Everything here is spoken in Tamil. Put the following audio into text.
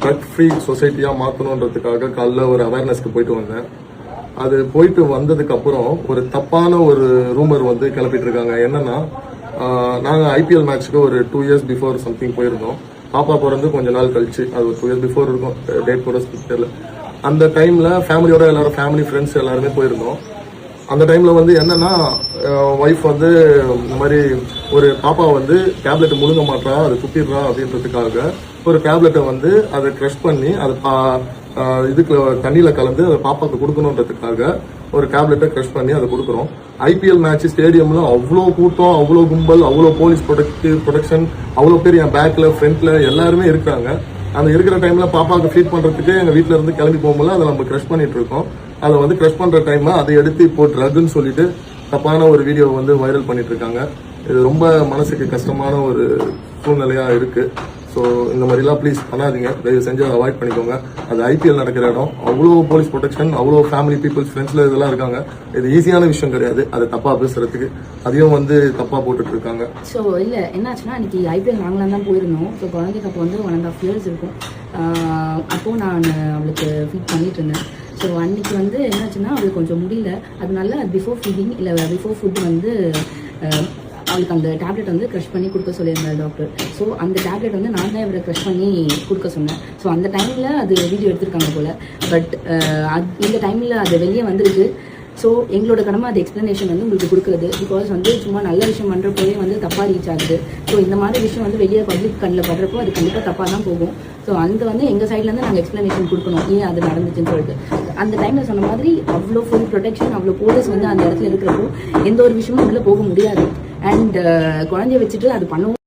ட்ரக் ஃப்ரீ சொசைட்டியாக மாற்றணுன்றதுக்காக காலைல ஒரு அவேர்னஸ்க்கு போயிட்டு வந்தேன். அது போயிட்டு வந்ததுக்கு அப்புறம் ஒரு தப்பான ஒரு ரூமர் வந்து கிளப்பிட்டு இருக்காங்க. என்னன்னா, நாங்கள் ஐபிஎல் மேட்ச்சுக்கு ஒரு 2 years பிஃபோர் சம்திங் போயிருந்தோம். பாப்பா பிறந்து கொஞ்ச நாள் கழிச்சு, அது ஒரு 2 years பிஃபோர் இருக்கும், டேட் கூட தெரியல. அந்த டைம்ல ஃபேமிலியோட எல்லாரும், ஃபேமிலி ஃப்ரெண்ட்ஸ் எல்லாருமே போயிருந்தோம். அந்த டைம்ல வந்து என்னன்னா, ஒய்ஃப் வந்து இந்த மாதிரி ஒரு பாப்பா வந்து டேப்லெட் முழுங்க மாட்டா, அது குத்திடுறா அப்படின்றதுக்காக ஒரு டேப்லெட்டை வந்து அதை க்ரஷ் பண்ணி அது இதுக்கு தண்ணியில கலந்து அதை பாப்பாக்கு கொடுக்கணுன்றதுக்காக ஒரு டேப்லெட்டை க்ரஷ் பண்ணி அதை கொடுக்குறோம். ஐபிஎல் மேட்ச் ஸ்டேடியம்ல அவ்வளோ கூட்டம், அவ்வளோ கும்பல், அவ்வளோ போலீஸ் ப்ரொடெக்ஷன், அவ்வளோ பேர் என் பேக்ல ஃப்ரண்ட்ல எல்லாருமே இருக்கிறாங்க. அந்த இருக்கிற டைம்ல பாப்பாவுக்கு ஃபீட் பண்றதுக்கு எங்க வீட்டுல இருந்து கிளம்பி போகும்போது அதை நம்ம க்ரஷ் பண்ணிட்டு இருக்கோம். அதை வந்து க்ரஷ் பண்ற டைம்ல அதை எடுத்து இப்போ ட்ரக்னு சொல்லிட்டு தப்பான ஒரு வீடியோ வந்து வைரல் பண்ணிட்டு இருக்காங்க. இது ரொம்ப மனசுக்கு கஷ்டமான ஒரு சூழ்நிலையா இருக்கு. ஸோ இந்த மாதிரிலாம் ப்ளீஸ் பண்ணாதீங்க, தயவு செஞ்சு அதை அவாய்ட் பண்ணிக்கோங்க. அது ஐபிஎல் நடக்கிற இடம், அவ்வளோ போலீஸ் ப்ரொடெக்ஷன், அவ்வளோ ஃபேமிலி பீப்புள்ஸ் ஃப்ரெண்ட்ஸ்ல இதெல்லாம் இருக்காங்க. இது ஈஸியான விஷயம் கிடையாது அது தப்பா பேசுறதுக்கு. அதையும் வந்து தப்பா போட்டுட்டு இருக்காங்க. ஸோ இல்லை என்னாச்சுன்னா, அன்னைக்கு ஐபிஎல் நாங்களாம் தான் போயிருந்தோம். ஸோ குழந்தைக்கு அப்போ வந்து 1.5 years இருக்கும். அப்போது நான் அவளுக்கு ஃபீட் பண்ணிட்டு இருந்தேன். ஸோ அன்னைக்கு வந்து என்னாச்சுன்னா, அவளுக்கு கொஞ்சம் முடியல. அதனால பிஃபோர் ஃபீடிங் இல்லை பிஃபோர் ஃபுட் வந்து அவளுக்கு அந்த டேப்லெட் வந்து க்ரஷ் பண்ணி கொடுக்க சொல்லியிருந்தார் டாக்டர். ஸோ அந்த டேப்லெட் வந்து நான் தான் இவரை க்ரஷ் பண்ணி கொடுக்க சொன்னேன். ஸோ அந்த டைமில் அது வீடியோ எடுத்திருக்காங்க போல். பட் இந்த டைமில் அது வெளியே வந்துருக்கு. ஸோ எங்களோட கடமை அது எக்ஸ்ப்ளனேஷன் வந்து உங்களுக்கு கொடுக்குறது. பிகாஸ் வந்து சும்மா நல்ல விஷயம் பண்ணுறப்போவே வந்து தப்பாக ரீச் ஆகுது. ஸோ இந்த மாதிரி விஷயம் வந்து வெளியே பப்ளிக் கண்ணில் படுறப்போ அது கண்டிப்பாக தப்பாக தான் போகும். ஸோ அந்த வந்து எங்கள் சைட்லேருந்து நாங்கள் எக்ஸ்ப்ளனேஷன் கொடுக்கணும், ஏன் அது நடந்துச்சுன்னு சொல்லிட்டு. அந்த டைமில் சொன்ன மாதிரி அவ்வளோ ஃபுல் ப்ரொடெக்ஷன், அவ்வளோ போலீஸ் வந்து அந்த இடத்துல இருக்கிறப்போ எந்த ஒரு விஷயமும் உள்ளே போக முடியாது. அண்ட் குழந்தைய வச்சுட்டு அது பண்ணவும்